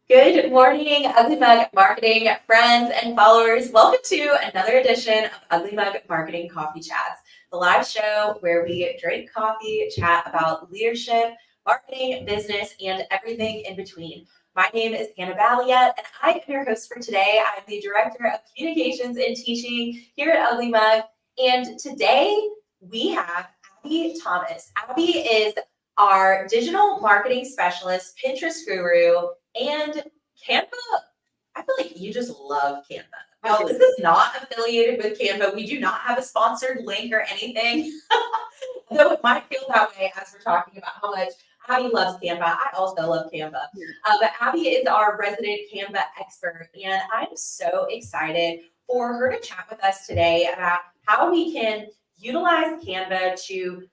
Good morning, Ugly Mug marketing friends and followers. Welcome to another edition of Ugly Mug Marketing Coffee Chats, the live show where we drink coffee, chat about leadership, marketing, business, and everything in between. My name is Hannah Valiet, and I am your host for today. I'm the Director of Communications and Teaching here at Ugly Mug. And today we have Abby Thomas. Abby is our digital marketing specialist, Pinterest guru, and Canva. I feel like you just love Canva. Well, this is not affiliated with Canva. We do not have a sponsored link or anything, though it might feel that way as we're talking about how much Abby loves Canva. I also love Canva. But Abby is our resident Canva expert, and I'm so excited for her to chat with us today about how we can utilize Canva to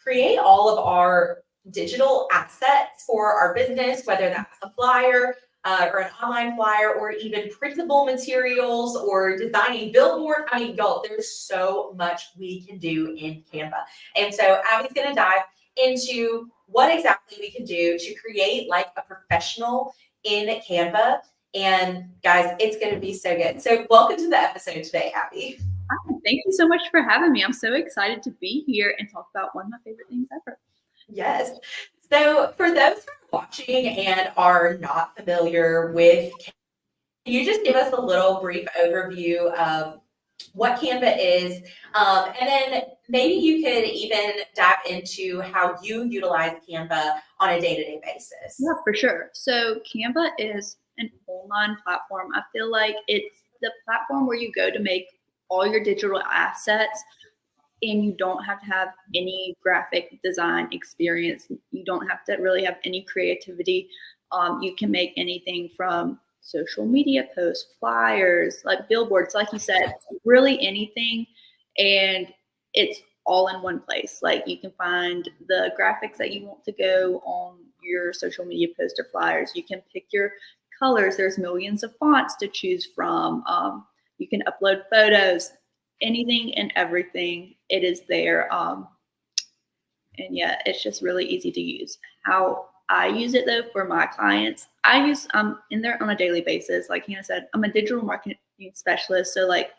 create all of our digital assets for our business, whether that's a flyer or an online flyer, or even printable materials or designing billboard. I mean, y'all, there's so much we can do in Canva. And so Abby's going to dive into what exactly we can do to create like a professional in Canva. And guys, it's going to be so good. So welcome to the episode today, Abby. Hi, thank you so much for having me. I'm so excited to be here and talk about one of my favorite things ever. Yes. So for those who are watching and are not familiar with, can you just give us a little brief overview of what Canva is? And then maybe you could even dive into how you utilize Canva on a day-to-day basis. Yeah, for sure. So Canva is an online platform. I feel like it's the platform where you go to make all your digital assets and you don't have to have any graphic design experience. You don't have to really have any creativity. You can make anything from social media posts, flyers, like billboards, like you said, really anything. And it's all in one place. Like you can find the graphics that you want to go on your social media posts or flyers. You can pick your colors. There's millions of fonts to choose from. You can upload photos, anything and everything. It is there. And yeah, it's just really easy to use. How I use it though for my clients, I'm in there on a daily basis. Like Hannah said, I'm a digital marketing specialist. So like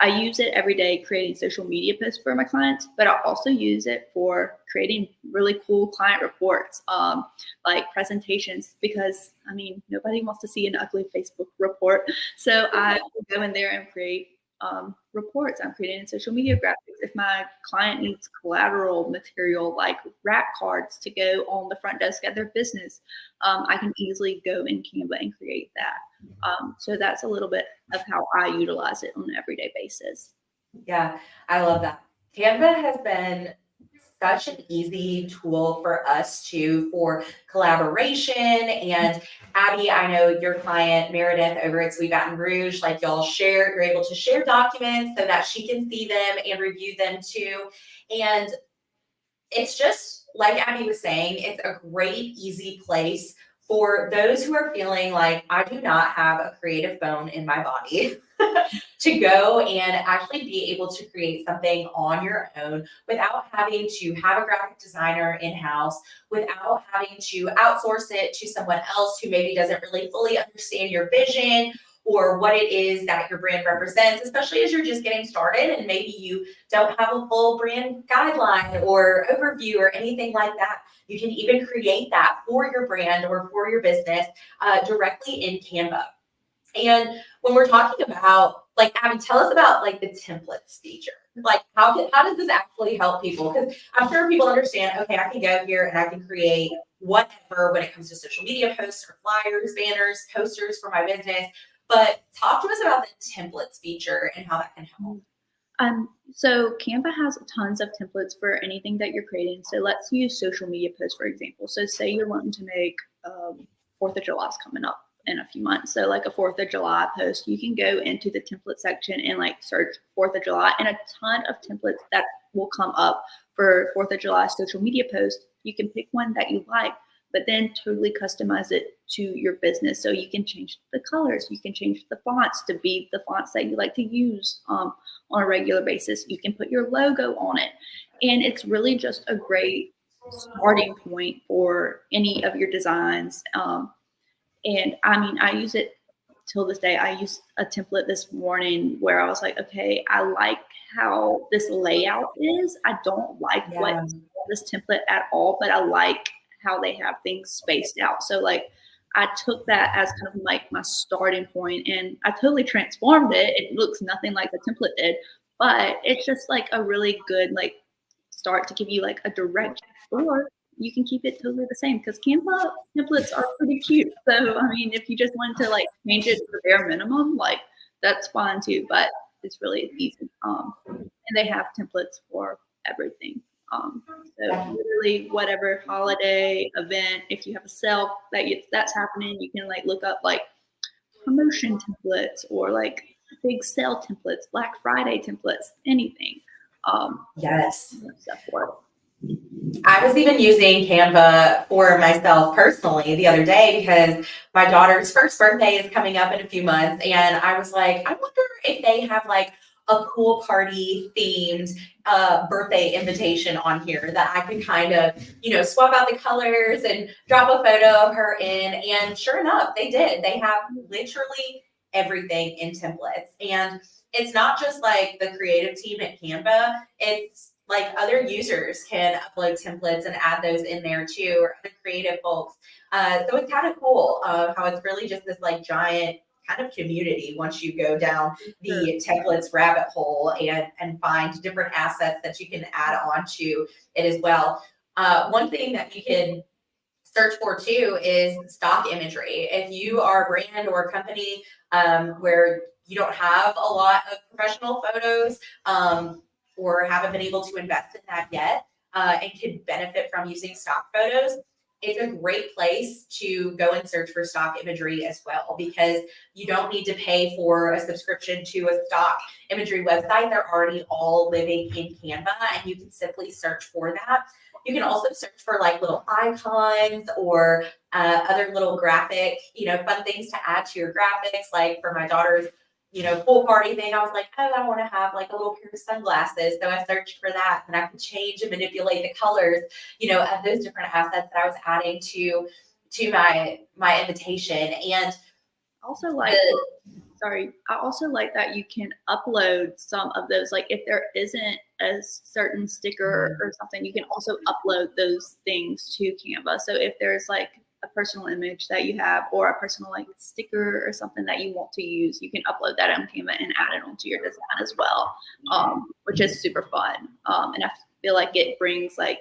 I use it every day creating social media posts for my clients, but I also use it for creating really cool client reports, like presentations, because I mean, nobody wants to see an ugly Facebook report. So I go in there and create reports. I'm creating social media graphics. If my client needs collateral material like wrap cards to go on the front desk at their business, I can easily go in Canva and create that. So that's a little bit of how I utilize it on an everyday basis. Yeah, I love that. Canva has been such an easy tool for us for collaboration. And Abby, I know your client Meredith over at Sweet Baton Rouge, like you're able to share documents so that she can see them and review them too. And it's just like Abby was saying, it's a great, easy place for those who are feeling like I do not have a creative bone in my body to go and actually be able to create something on your own without having to have a graphic designer in-house, without having to outsource it to someone else who maybe doesn't really fully understand your vision or what it is that your brand represents, especially as you're just getting started and maybe you don't have a full brand guideline or overview or anything like that. You can even create that for your brand or for your business directly in Canva. And when we're talking about, like, Abby, tell us about like the templates feature. Like, how does this actually help people? Because I'm sure people understand, okay, I can go here and I can create whatever when it comes to social media posts or flyers, banners, posters for my business. But talk to us about the templates feature and how that can help. So Canva has tons of templates for anything that you're creating. So let's use social media posts, for example. So say you're wanting to make 4th of July is coming up in a few months. So like a 4th of July post, you can go into the template section and like search 4th of July, and a ton of templates that will come up for 4th of July social media post. You can pick one that you like, but then totally customize it to your business. So you can change the colors, you can change the fonts to be the fonts that you like to use on a regular basis. You can put your logo on it. And it's really just a great starting point for any of your designs. And I mean, I use it till this day. I used a template this morning where I was like, okay, I like how this layout is. I don't like what Yeah. this template at all, but I like how they have things spaced out. So like I took that as kind of like my starting point, and I totally transformed it. It looks nothing like the template did, but it's just like a really good like start to give you like a direction, or you can keep it totally the same because Canva templates are pretty cute. So I mean, if you just wanted to like change it to the bare minimum, like that's fine too. But it's really easy. And they have templates for everything. So literally whatever holiday event, if you have a sale that's happening, you can like look up like promotion templates or like big sale templates, Black Friday templates, anything. Yes. Stuff for it. I was even using Canva for myself personally the other day because my daughter's first birthday is coming up in a few months. And I was like, I wonder if they have like a pool party themed birthday invitation on here that I can kind of, swap out the colors and drop a photo of her in. And sure enough, they did. They have literally everything in templates. And it's not just like the creative team at Canva, it's like other users can upload templates and add those in there too, or other creative folks. So it's kind of cool how it's really just this like giant kind of community once you go down the templates rabbit hole and find different assets that you can add on to it as well. One thing that you can search for too is stock imagery. If you are a brand or a company where you don't have a lot of professional photos, or haven't been able to invest in that yet, and could benefit from using stock photos, it's a great place to go and search for stock imagery as well, because you don't need to pay for a subscription to a stock imagery website. They're already all living in Canva, and you can simply search for that. You can also search for like little icons or other little graphic, fun things to add to your graphics. Like for my daughter's pool party thing, I was like, oh, I want to have like a little pair of sunglasses. So I searched for that, and I could change and manipulate the colors, of those different assets that I was adding to my invitation. And also like I also like that you can upload some of those. Like if there isn't a certain sticker or something, you can also upload those things to Canva. So if there's like a personal image that you have or a personal like sticker or something that you want to use, you can upload that on Canva and add it onto your design as well, which is super fun. And I feel like it brings like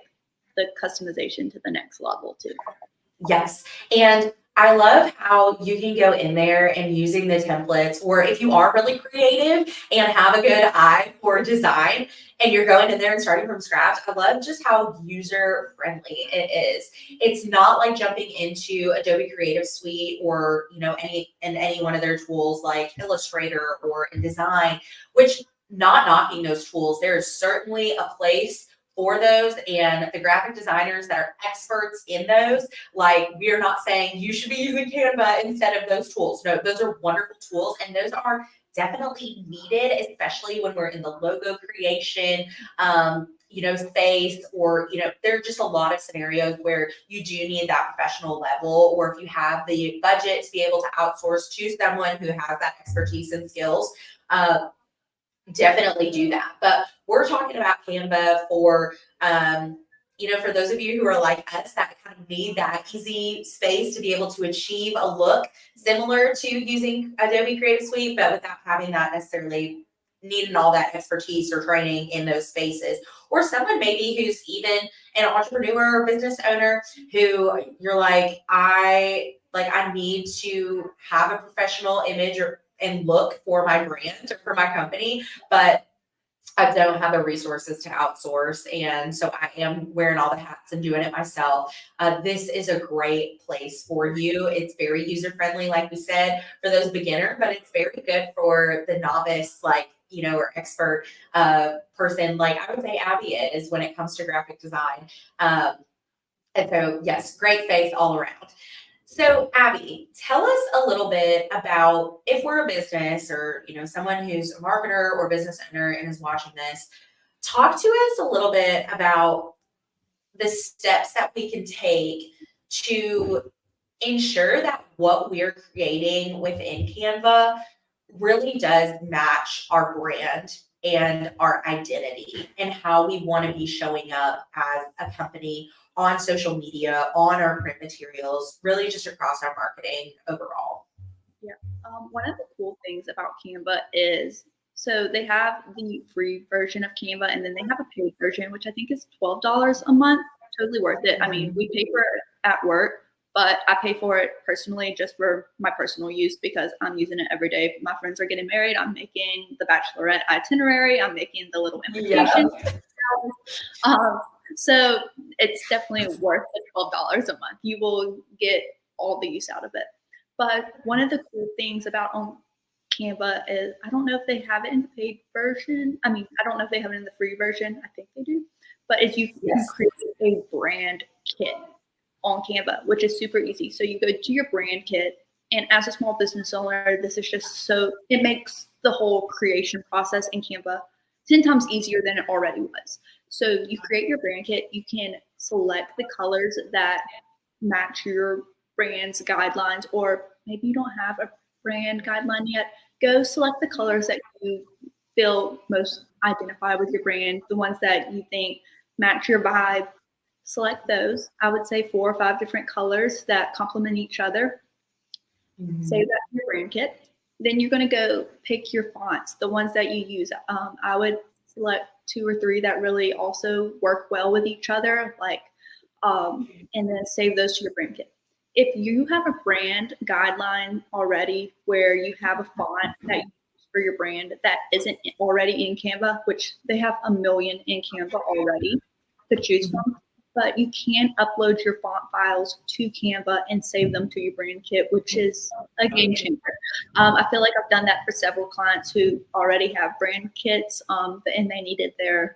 the customization to the next level too. Yes. And I love how you can go in there and using the templates, or if you are really creative and have a good eye for design and you're going in there and starting from scratch, I love just how user friendly it is. It's not like jumping into Adobe Creative Suite or, any one of their tools like Illustrator or InDesign, which, not knocking those tools, there is certainly a place for those, and the graphic designers that are experts in those, like, we are not saying you should be using Canva instead of those tools. No, those are wonderful tools, and those are definitely needed, especially when we're in the logo creation space, or there are just a lot of scenarios where you do need that professional level, or if you have the budget to be able to outsource to someone who has that expertise and skills, definitely do that. But we're talking about Canva for, for those of you who are like us that kind of need that easy space to be able to achieve a look similar to using Adobe Creative Suite, but without having that necessarily needing all that expertise or training in those spaces. Or someone maybe who's even an entrepreneur or business owner who you're like, I need to have a professional image and look for my brand or for my company, but I don't have the resources to outsource. And so I am wearing all the hats and doing it myself. This is a great place for you. It's very user friendly, like we said, for those beginner, but it's very good for the novice, or expert person, like I would say Abby is when it comes to graphic design. And so, yes, great space all around. So, Abby, tell us a little bit about, if we're a business or, someone who's a marketer or business owner and is watching this, talk to us a little bit about the steps that we can take to ensure that what we're creating within Canva really does match our brand and our identity and how we want to be showing up as a company on social media, on our print materials, really just across our marketing overall. Yeah. One of the cool things about Canva is, so they have the free version of Canva, and then they have a paid version, which I think is $12 a month. Totally worth it. I mean, we pay for it at work, but I pay for it personally just for my personal use because I'm using it every day. My friends are getting married. I'm making the bachelorette itinerary. I'm making the little invitation. Um, so it's definitely worth the $12 a month. You will get all the use out of it. But one of the cool things about Canva is I don't know if they have it in the paid version. I mean, I don't know if they have it in the free version. I think they do. But is you can create a brand kit on Canva, which is super easy. So you go to your brand kit, and as a small business owner, this is just it makes the whole creation process in Canva 10 times easier than it already was. So you create your brand kit, you can select the colors that match your brand's guidelines, or maybe you don't have a brand guideline yet. Go select the colors that you feel most identify with your brand, the ones that you think match your vibe. Select those. I would say 4 or 5 different colors that complement each other. Save that in your brand kit. Then you're going to go pick your fonts, the ones that you use. I would select 2 or 3 that really also work well with each other, and then save those to your brand kit. If you have a brand guideline already where you have a font that you use for your brand that isn't already in Canva, which they have a million in Canva already to choose from, but you can upload your font files to Canva and save them to your brand kit, which is a game changer. I feel like I've done that for several clients who already have brand kits, and they needed their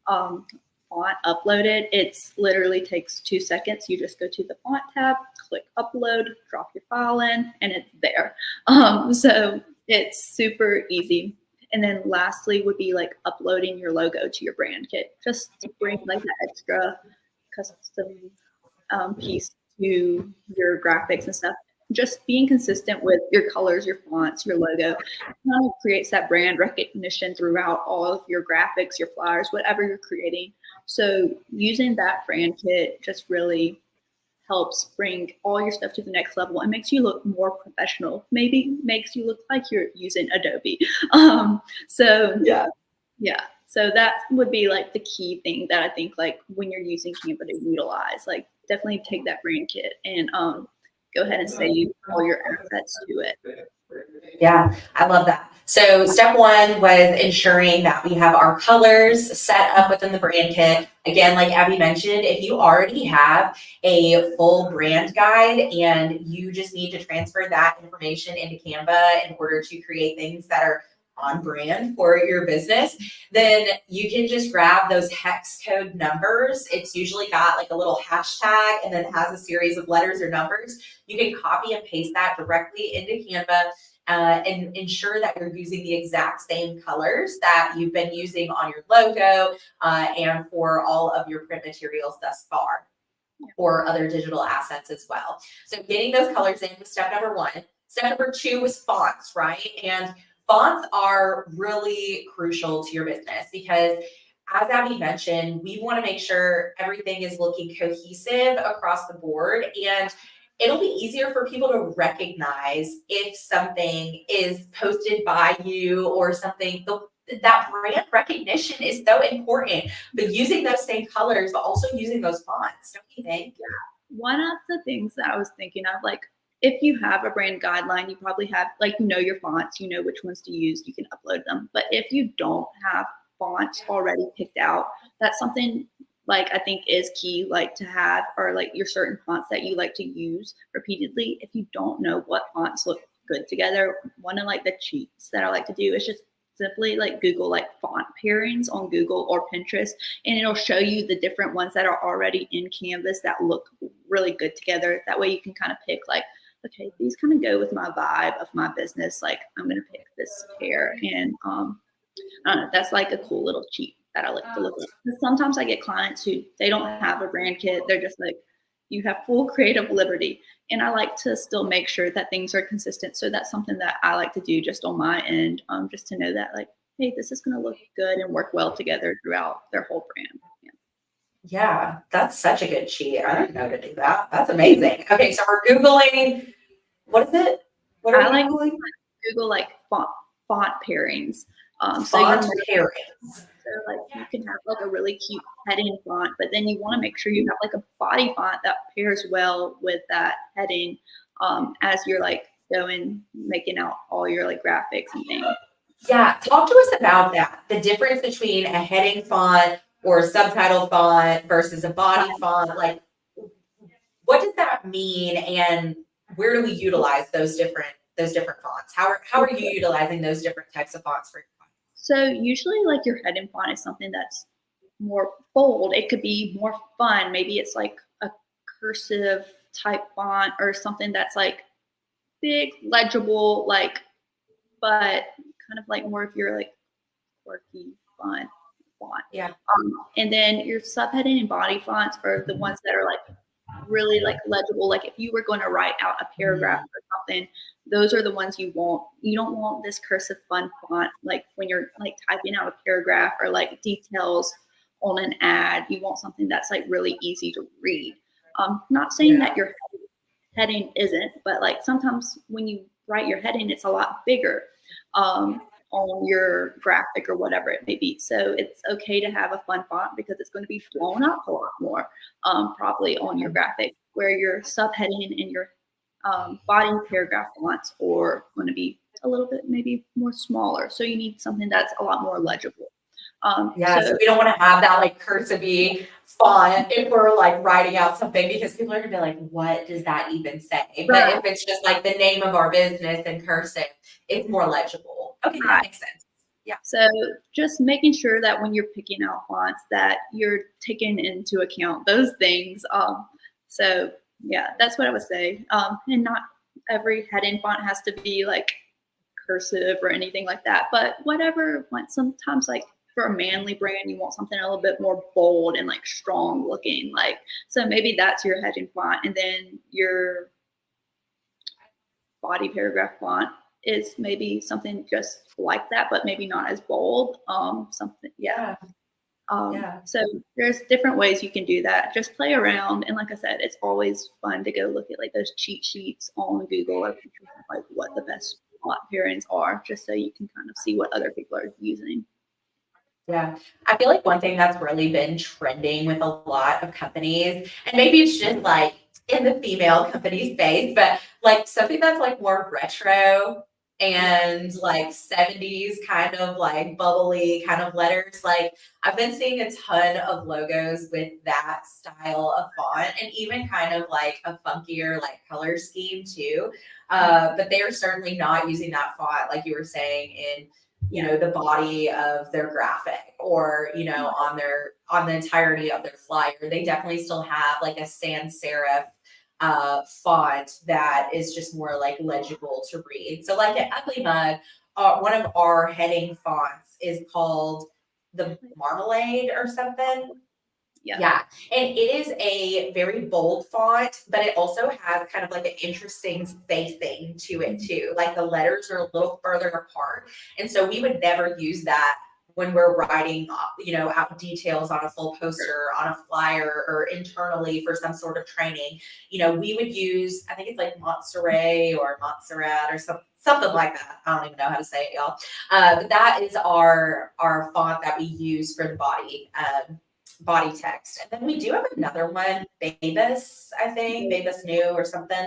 font uploaded. It's literally takes 2 seconds. You just go to the font tab, click upload, drop your file in, and it's there. So it's super easy. And then lastly would be like uploading your logo to your brand kit, just to bring like that extra custom piece to your graphics and stuff. Just being consistent with your colors, your fonts, your logo, kind of creates that brand recognition throughout all of your graphics, your flyers, whatever you're creating. So using that brand kit just really helps bring all your stuff to the next level and makes you look more professional. Maybe makes you look like you're using Adobe. Yeah. So that would be like the key thing that I think like when you're using Canva to utilize, like definitely take that brand kit and go ahead and save all your assets to it. Yeah, I love that. So step 1 was ensuring that we have our colors set up within the brand kit. Again, like Abby mentioned, if you already have a full brand guide and you just need to transfer that information into Canva in order to create things that are on brand for your business, then you can just grab those hex code numbers. It's usually got like a little hashtag and then it has a series of letters or numbers. You can copy and paste that directly into Canva and ensure that you're using the exact same colors that you've been using on your logo and for all of your print materials thus far, or other digital assets as well. So getting those colors in was step number 1. Step number 2 was fonts, right? And fonts are really crucial to your business because, as Abby mentioned, we want to make sure everything is looking cohesive across the board, and it'll be easier for people to recognize if something is posted by you or something. That brand recognition is so important, but using those same colors, but also using those fonts, don't you think? Yeah. One of the things that I was thinking of, like, if you have a brand guideline, you probably have, like, you know your fonts, you know which ones to use, you can upload them. But if you don't have fonts already picked out, that's something like I think is key, like to have, or like your certain fonts that you like to use repeatedly. If you don't know what fonts look good together, one of like the cheats that I like to do is just simply like Google like font pairings on Google or Pinterest, and it'll show you the different ones that are already in Canvas that look really good together. That way you can kind of pick like, okay, these kind of go with my vibe of my business. Like I'm going to pick this pair. And I don't know, that's like a cool little cheat that I like to look at. Sometimes I get clients who they don't have a brand kit. They're just like, you have full creative liberty. And I like to still make sure that things are consistent. So that's something that I like to do just on my end, just to know that, like, hey, this is going to look good and work well together throughout their whole brand. Yeah. Yeah, that's such a good cheat. I didn't know to do that. That's amazing. Okay, so we're Googling, what is it? What are I we like Googling? Google like font pairings. So Font pairing. so like you can have like a really cute heading font, but then you want to make sure you have like a body font that pairs well with that heading, as you're like going making out all your like graphics and things. Yeah, talk to us about that. The difference between a heading font or subtitle font versus a body font. Like, what does that mean, and where do we utilize those different fonts? How are you utilizing those different types of fonts for your clients? So usually like your heading font is something that's more bold. It could be more fun. Maybe it's like a cursive type font or something that's like big, legible, like, but kind of like more of your like quirky, fun font. Yeah. And then your subheading and body fonts are the ones that are like really like legible. Like if you were going to write out a paragraph or something, those are the ones you want. You don't want this cursive fun font like when you're like typing out a paragraph or like details on an ad. You want something that's like really easy to read. Not saying that your heading isn't, but like sometimes when you write your heading, it's a lot bigger on your graphic or whatever it may be. So it's okay to have a fun font because it's going to be blown up a lot more probably on your graphic, where your subheading and your body paragraph fonts are going to be a little bit maybe more smaller. So you need something that's a lot more legible. So we don't want to have that like cursive font if we're like writing out something, because people are gonna be like, what does that even say? But if it's just like the name of our business in cursive, it's more legible. Okay, that makes sense. Yeah. So just making sure that when you're picking out fonts that you're taking into account those things. So yeah, that's what I would say. And not every heading font has to be like cursive or anything like that, but whatever. Sometimes like for a manly brand, you want something a little bit more bold and like strong looking. Like, so maybe that's your heading font, and then your body paragraph font is maybe something just like that, but maybe not as bold. Something, yeah. So there's different ways you can do that. Just play around, and like I said, it's always fun to go look at like those cheat sheets on Google or like what the best font pairings are, just so you can kind of see what other people are using. Yeah, I feel like one thing that's really been trending with a lot of companies, and maybe it's just like in the female company space, but like something that's like more retro and like 70s kind of like bubbly kind of letters. Like I've been seeing a ton of logos with that style of font, and even kind of like a funkier like color scheme too. But they're certainly not using that font like you were saying in the body of their graphic, or on the entirety of their flyer. They definitely still have like a sans serif font that is just more like legible to read. So like at Ugly Mug, one of our heading fonts is called the Marmalade or something. Yeah. And it is a very bold font, but it also has kind of like an interesting spacing to it too. Like the letters are a little further apart. And so we would never use that when we're writing, out details on a full poster, on a flyer, or internally for some sort of training. We would use, I think it's like Montserrat or Montserrat or something like that. I don't even know how to say it, y'all. But that is our font that we use for the body text. And then we do have another one, Babus, I think, Babus New or something.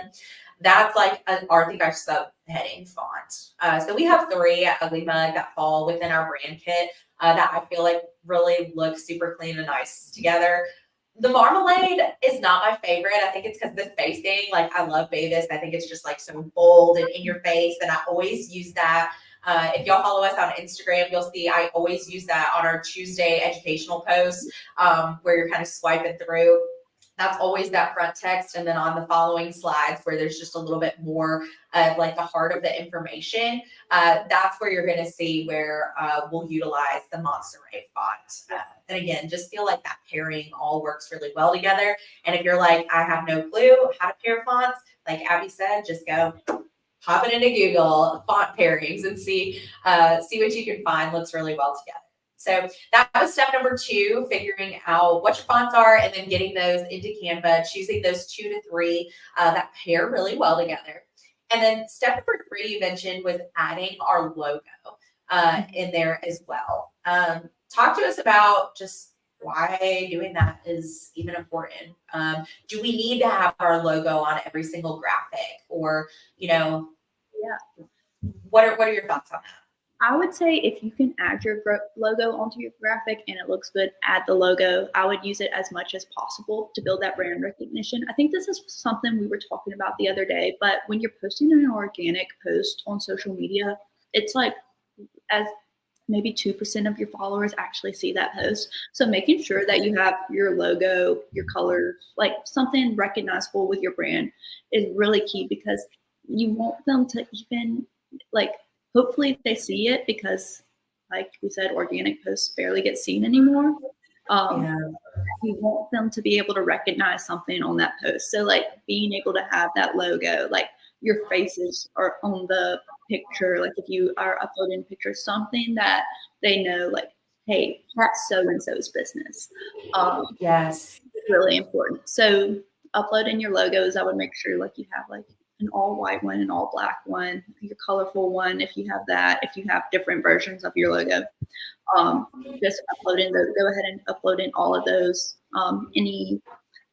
That's like I think our subheading font. So we have 3 at Ugly Mug that fall within our brand kit that I feel like really look super clean and nice together. The Marmalade is not my favorite. I think it's because the spacing. Like I love Babus. I think it's just like so bold and in your face, and I always use that. If y'all follow us on Instagram, you'll see I always use that on our Tuesday educational posts where you're kind of swiping through. That's always that front text. And then on the following slides where there's just a little bit more of like the heart of the information, that's where you're going to see where we'll utilize the Monterey font. And again, just feel like that pairing all works really well together. And if you're like, I have no clue how to pair fonts, like Abby said, just go hop it into Google font pairings and see what you can find looks really well together. So that was step number 2, figuring out what your fonts are and then getting those into Canva, choosing those 2 to 3 that pair really well together. And then step number 3 you mentioned was adding our logo in there as well. Talk to us about just why doing that is even important. Do we need to have our logo on every single graphic, or Yeah. what are your thoughts on that? I would say if you can add your logo onto your graphic and it looks good, add the logo. I would use it as much as possible to build that brand recognition. I think this is something we were talking about the other day, but when you're posting an organic post on social media, it's like as maybe 2% of your followers actually see that post. So making sure that you have your logo, your colors, like something recognizable with your brand is really key, because you want them to even like, hopefully they see it, because like we said, organic posts barely get seen anymore. You want them to be able to recognize something on that post. So like being able to have that logo, like your faces are on the picture, like if you are uploading pictures, something that they know, like, hey, that's so and so's business. Yes. Really important. So uploading your logos, I would make sure like you have like an all white one, an all black one, your colorful one, if you have that, if you have different versions of your logo. Just uploading those, go ahead and upload in all of those. Any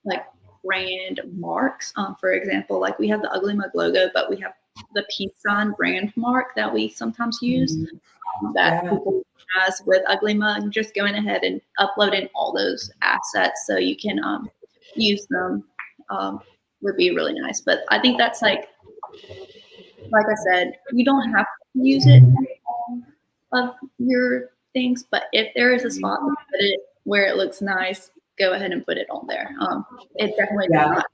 like brand marks, for example, like we have the Ugly Mug logo, but we have the peace sign brand mark that we sometimes use, that people has with Ugly Mug. Just going ahead and uploading all those assets so you can use them would be really nice. But I think that's like I said, you don't have to use it in all of your things, but if there is a spot to put it where it looks nice, go ahead and put it on there. It definitely does not.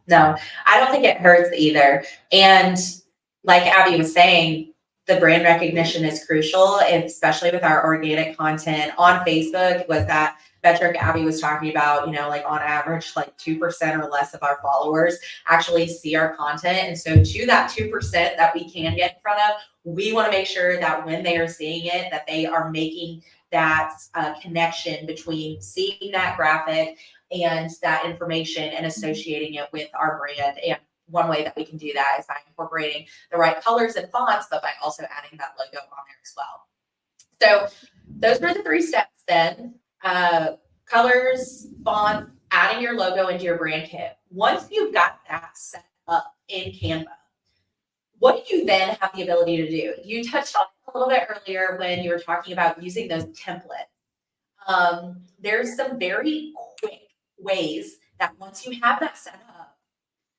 No, I don't think it hurts either. And like Abby was saying, the brand recognition is crucial, especially with our organic content on Facebook. Was that metric Abby was talking about, like on average, like 2% or less of our followers actually see our content. And so to that 2% that we can get in front of, we want to make sure that when they are seeing it, that they are making that connection between seeing that graphic and that information and associating it with our brand. And one way that we can do that is by incorporating the right colors and fonts, but by also adding that logo on there as well. So those were the 3 steps then. Colors, fonts, adding your logo into your brand kit. Once you've got that set up in Canva, what do you then have the ability to do? You touched on it a little bit earlier when you were talking about using those templates. There's some very quick ways that once you have that set up,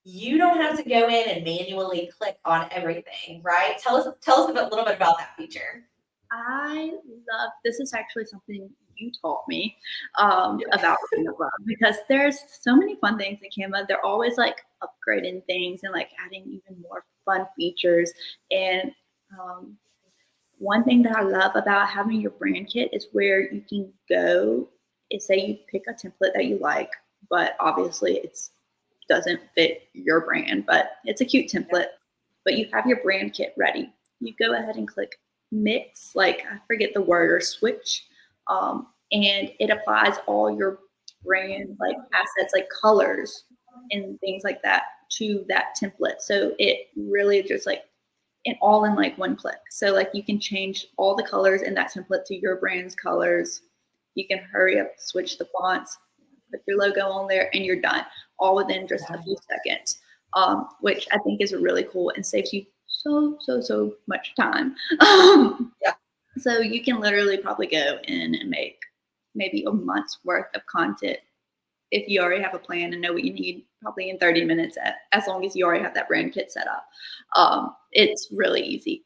you don't have to go in and manually click on everything, right? Tell us a little bit about that feature. I love, this is actually something you taught me about Canva, because there's so many fun things in Canva. They're always like upgrading things and like adding even more fun features. And one thing that I love about having your brand kit is where you can go and say you pick a template that you like, but obviously it's doesn't fit your brand, but it's a cute template, but you have your brand kit ready. You go ahead and click mix, like I forget the word, or switch, and it applies all your brand like assets, like colors and things like that, to that template. So it really just like it all in like one click. So like you can change all the colors in that template to your brand's colors. You can hurry up, switch the fonts, put your logo on there, and you're done, all within just a few seconds, which I think is really cool and saves you so much time. So you can literally probably go in and make maybe a month's worth of content if you already have a plan and know what you need, probably in 30 minutes, as long as you already have that brand kit set up. It's really easy.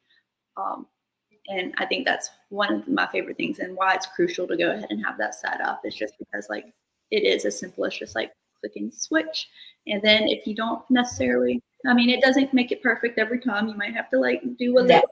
And I think that's one of my favorite things, and why it's crucial to go ahead and have that set up is just because like it is as simple as just like clicking switch. And then if you don't necessarily, I mean, it doesn't make it perfect every time. You might have to like do a No. little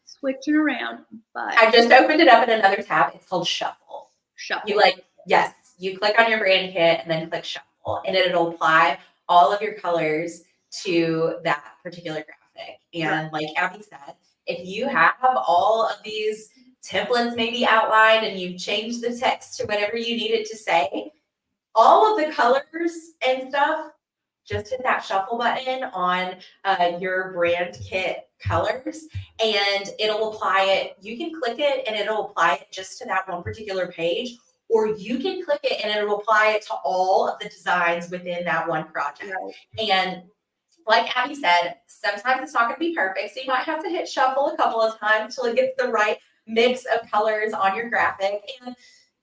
switching around, but I just opened it up in another tab. It's called Shuffle. shuffle. Yes, you click on your brand kit and then click Shuffle, and it'll apply all of your colors to that particular graphic. And like Abby said, if you have all of these templates maybe outlined and you've changed the text to whatever you need it to say, all of the colors and stuff, just hit that shuffle button on your brand kit colors and it'll apply it. You can click it and it'll apply it just to that one particular page, or you can click it and it'll apply it to all of the designs within that one project. And like Abby said, sometimes it's not going to be perfect, so you might have to hit shuffle a couple of times till it gets the right mix of colors on your graphic. And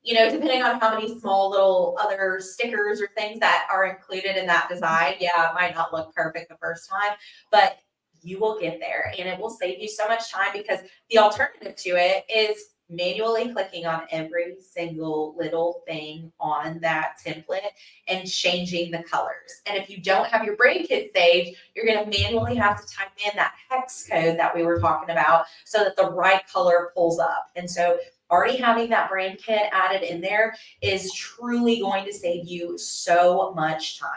depending on how many small little other stickers or things that are included in that design, yeah, it might not look perfect the first time, but you will get there and it will save you so much time, because the alternative to it is manually clicking on every single little thing on that template and changing the colors. And if you don't have your brand kit saved, you're going to manually have to type in that hex code that we were talking about so that the right color pulls up. And so already having that brand kit added in there is truly going to save you so much time.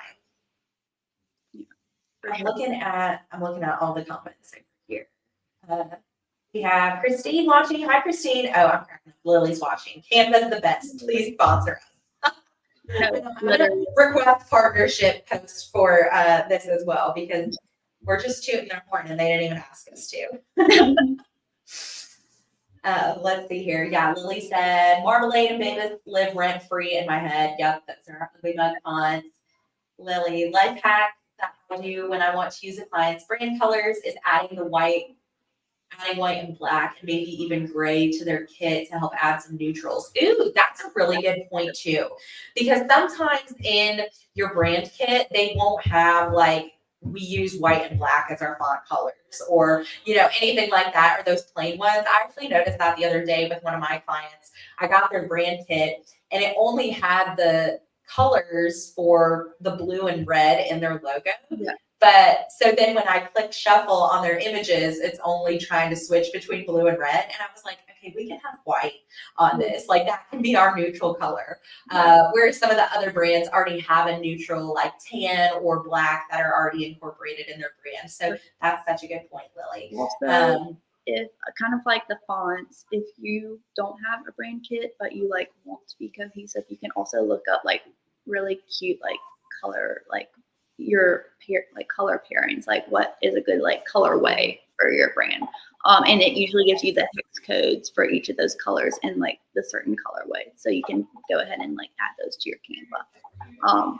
I'm looking at all the comments over here. We have Christine watching. Hi, Christine. Oh, I'm cracking up. Lily's watching. Canva's the best. Please sponsor us. I'm going to request partnership posts for this as well, because we're just tooting their horn and they didn't even ask us to. Let's see here. Yeah, Lily said, Marmalade and Mavis live rent-free in my head. Yep, those are Ugly Mug fonts. Lily, life hack that I do when I want to use a client's brand colors is adding white and black and maybe even gray to their kit to help add some neutrals. Ooh, that's a really good point too. Because sometimes in your brand kit, they won't have we use white and black as our font colors, or anything like that, or those plain ones. I actually noticed that the other day with one of my clients. I got their brand kit and it only had the colors for the blue and red in their logo. Yeah. But so then when I click shuffle on their images, it's only trying to switch between blue and red. And I was like, okay, we can have white on this. That can be our neutral color. Whereas some of the other brands already have a neutral tan or black that are already incorporated in their brand. So that's such a good point, Lily. Also, if kind of like the fonts, if you don't have a brand kit, but you want to be cohesive, you can also look up really cute color, your color pairings, what is a good colorway for your brand, and it usually gives you the hex codes for each of those colors in the certain colorway, so you can go ahead and add those to your Canva.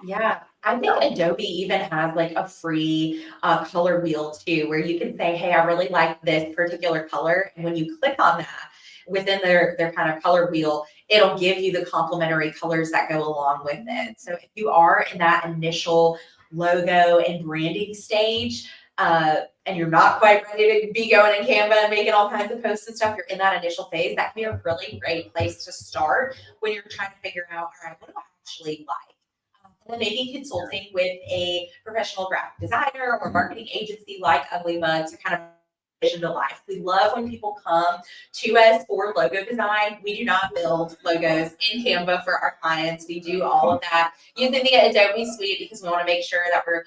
Yeah, I think Adobe even has a free color wheel too, where you can say, hey, I really like this particular color, and when you click on that within their kind of color wheel, it'll give you the complementary colors that go along with it. So if you are in that initial logo and branding stage, and you're not quite ready to be going in Canva and making all kinds of posts and stuff, you're in that initial phase, that can be a really great place to start when you're trying to figure out, all right, what do I actually like? And then maybe consulting with a professional graphic designer or marketing agency like Ugly Mug to kind of vision to life. We love when people come to us for logo design. We do not build logos in Canva for our clients. We do all of that using the Adobe Suite because we want to make sure that we're,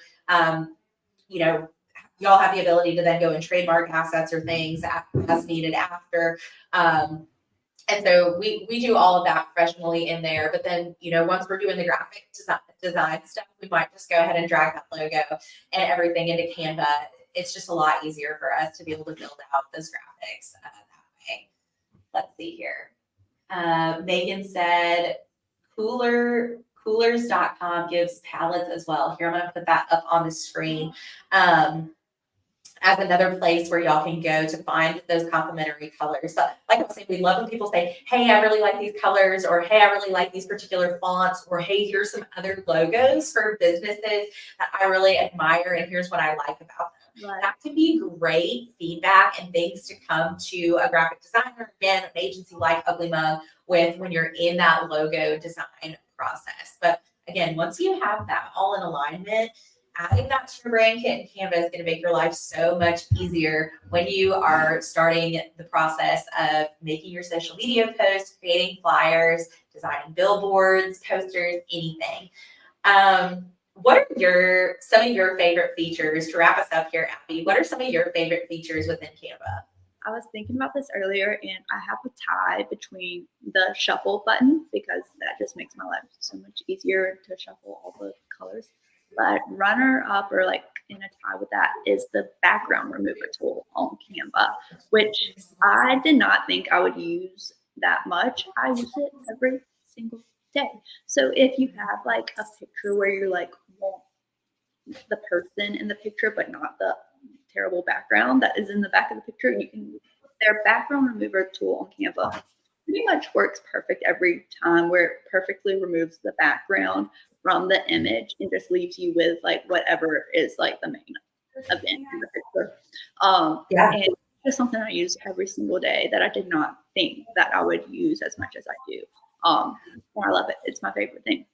y'all have the ability to then go and trademark assets or things as needed after. And so we do all of that professionally in there. But then, once we're doing the graphic design stuff, we might just go ahead and drag that logo and everything into Canva. It's just a lot easier for us to be able to build out those graphics that way. Let's see here. Megan said coolers.com gives palettes as well. Here, I'm going to put that up on the screen. As another place where y'all can go to find those complementary colors. But like I was saying, we love when people say, hey, I really like these colors, or hey, I really like these particular fonts, or hey, here's some other logos for businesses that I really admire, and here's what I like about them. Right. That can be great feedback and things to come to a graphic designer, again, an agency like Ugly Mug, with when you're in that logo design process. But again, once you have that all in alignment, adding that to your brand kit in Canva is going to make your life so much easier when you are starting the process of making your social media posts, creating flyers, designing billboards, posters, anything. What are some of your favorite features to wrap us up here, Abby? What are some of your favorite features within Canva? I was thinking about this earlier, and I have a tie between the shuffle button because that just makes my life so much easier to shuffle all the colors. But runner up or like in a tie with that is the background remover tool on Canva, which I did not think I would use that much. I use it every single day. So if you have like a picture where you're like want the person in the picture but not the terrible background that is in the back of the picture, you can their background remover tool on Canva pretty much works perfect every time, where it perfectly removes the background from the image and just leaves you with like whatever is like the main event in the picture. Yeah. And it's just something I use every single day that I did not think that I would use as much as I do. And I love it. It's my favorite thing.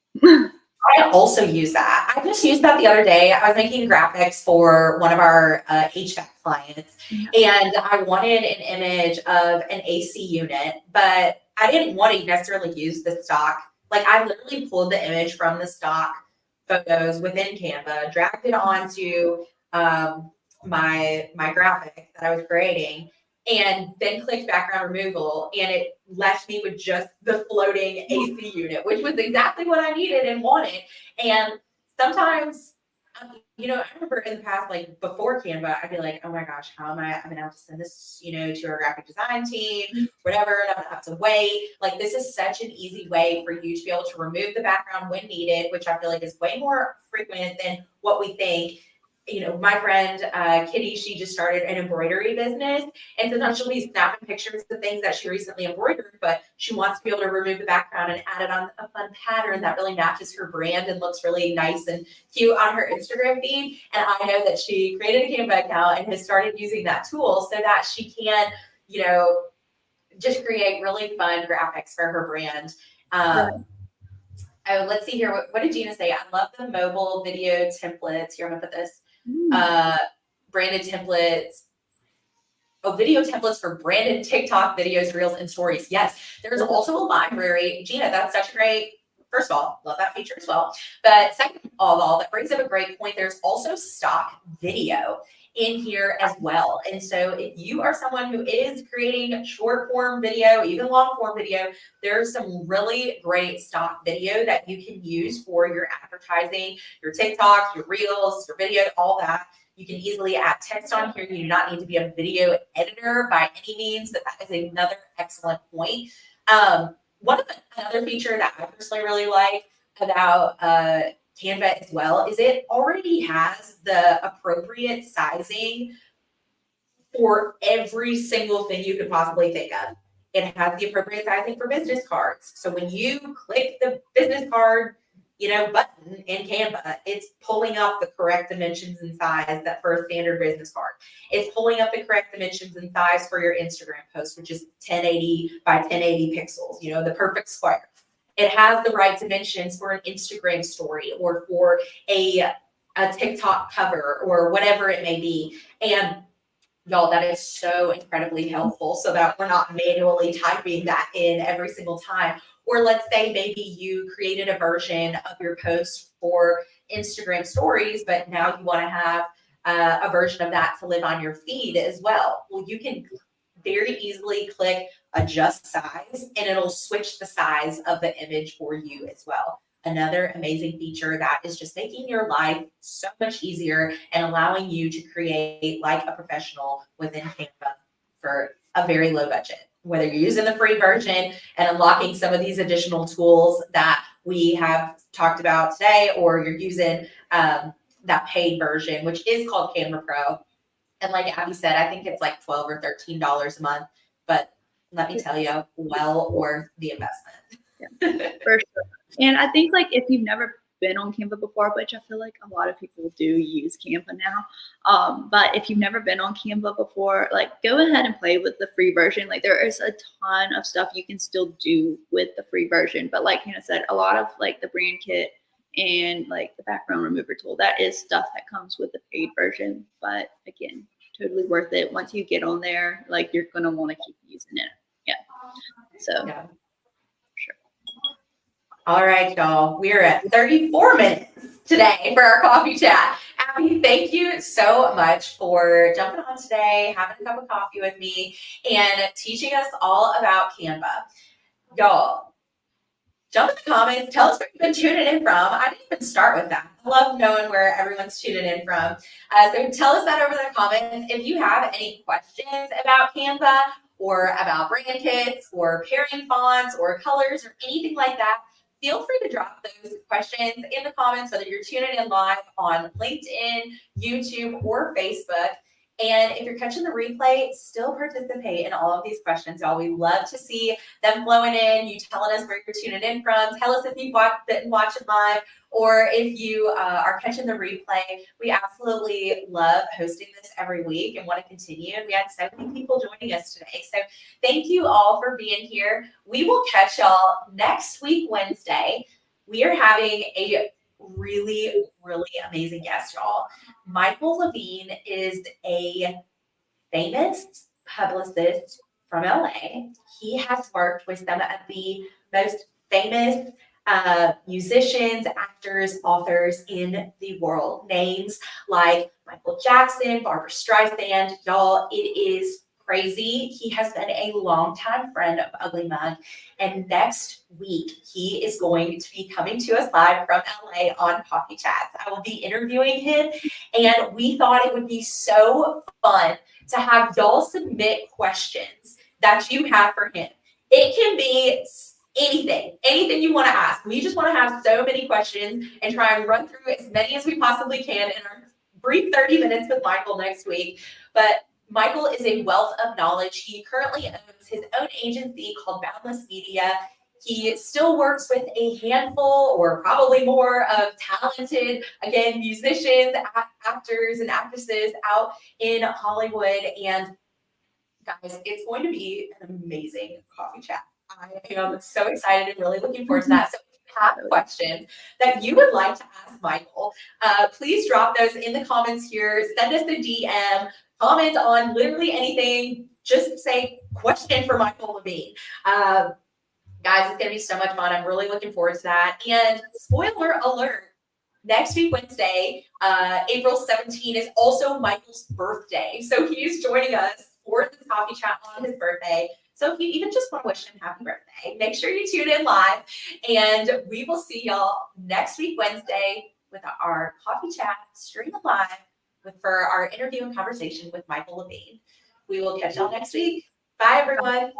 I also use that. I just used that the other day. I was making graphics for one of our HVAC clients, and I wanted an image of an AC unit, but I didn't want to necessarily use the stock. Like I literally pulled the image from the stock photos within Canva, dragged it onto my graphic that I was creating, and then clicked background removal, and it left me with just the floating AC unit, which was exactly what I needed and wanted. And sometimes, I remember in the past, like before Canva, I'd be like, oh my gosh, how am I'm gonna have to send this, to our graphic design team, whatever, and I'm gonna have to wait. Like this is such an easy way for you to be able to remove the background when needed, which I feel like is way more frequent than what we think. My friend Kitty, she just started an embroidery business. And sometimes she'll be snapping pictures of things that she recently embroidered, but she wants to be able to remove the background and add it on a fun pattern that really matches her brand and looks really nice and cute on her Instagram feed. And I know that she created a Canva account and has started using that tool so that she can, just create really fun graphics for her brand. Oh, let's see here. What did Gina say? I love the mobile video templates. Here, I'm gonna put this. Branded templates. Oh, video templates for branded TikTok videos, reels, and stories. Yes, there's also a library. Gina, that's such a great, first of all, love that feature as well. But second of all, that brings up a great point. There's also stock video in here as well. And so if you are someone who is creating short form video, even long form video, there's some really great stock video that you can use for your advertising, your TikToks, your reels, your video, all that. You can easily add text on here. You do not need to be a video editor by any means, but that is another excellent point. Another feature that I personally really like about Canva as well is it already has the appropriate sizing for every single thing you could possibly think of. It has the appropriate sizing for business cards. So when you click the business card, button in Canva, it's pulling up the correct dimensions and size that for a standard business card. It's pulling up the correct dimensions and size for your Instagram post, which is 1080 by 1080 pixels, the perfect square. It has the right dimensions for an Instagram story or for a TikTok cover or whatever it may be. And y'all, that is so incredibly helpful so that we're not manually typing that in every single time. Or let's say maybe you created a version of your post for Instagram stories, but now you want to have a version of that to live on your feed as well. Well, you can very easily click adjust size and it'll switch the size of the image for you as well. Another amazing feature that is just making your life so much easier and allowing you to create like a professional within Canva for a very low budget. Whether you're using the free version and unlocking some of these additional tools that we have talked about today, or you're using that paid version, which is called Canva Pro. And like Abby said, I think it's like $12 or $13 a month, but let me tell you, well worth the investment. Yeah, for sure. And I think like if you've never been on Canva before, which I feel like a lot of people do use Canva now. But if you've never been on Canva before, like go ahead and play with the free version. Like there is a ton of stuff you can still do with the free version. But like Hannah said, a lot of like the brand kit and like the background remover tool. That is stuff that comes with the paid version, but again, totally worth it. Once you get on there, like you're gonna want to keep using it. Yeah. So Yeah. sure. All right, y'all. We're at 34 minutes today for our coffee chat. Abby, thank you so much for jumping on today, having a cup of coffee with me, and teaching us all about Canva. Y'all, jump in the comments. Tell us where you've been tuning in from. I didn't even start with that. I love knowing where everyone's tuning in from. So tell us that over in the comments. If you have any questions about Canva or about brand kits or pairing fonts or colors or anything like that, feel free to drop those questions in the comments, whether you're tuning in live on LinkedIn, YouTube, or Facebook. And if you're catching the replay, still participate in all of these questions, y'all. We love to see them flowing in, you telling us where you're tuning in from. Tell us if you didn't watch it live or if you are catching the replay. We absolutely love hosting this every week and want to continue. And we had so many people joining us today. So thank you all for being here. We will catch y'all next week, Wednesday. We are having a really, really amazing guest, y'all. Michael Levine is a famous publicist from LA. He has worked with some of the most famous musicians, actors, authors in the world. Names like Michael Jackson, Barbara Streisand. Y'all, it is crazy. He has been a longtime friend of Ugly Mug. And next week, he is going to be coming to us live from LA on Coffee Chats. I will be interviewing him. And we thought it would be so fun to have y'all submit questions that you have for him. It can be anything you want to ask. We just want to have so many questions and try and run through as many as we possibly can in our brief 30 minutes with Michael next week. But Michael is a wealth of knowledge. He currently owns his own agency called Boundless Media. He still works with a handful or probably more of talented, again, musicians, actors, and actresses out in Hollywood. And guys, it's going to be an amazing coffee chat. I am so excited and really looking forward to that. So if you have questions that you would like to ask Michael, please drop those in the comments here. Send us a DM, comment on literally anything. Just say question for Michael Levine. Guys, it's going to be so much fun. I'm really looking forward to that. And spoiler alert, next week, Wednesday, April 17 is also Michael's birthday. So he's joining us for this coffee chat on his birthday. So if you even just want to wish him happy birthday, make sure you tune in live. And we will see y'all next week, Wednesday, with our coffee chat stream live for our interview and conversation with Michael Levine. We will catch y'all next week. Bye, everyone.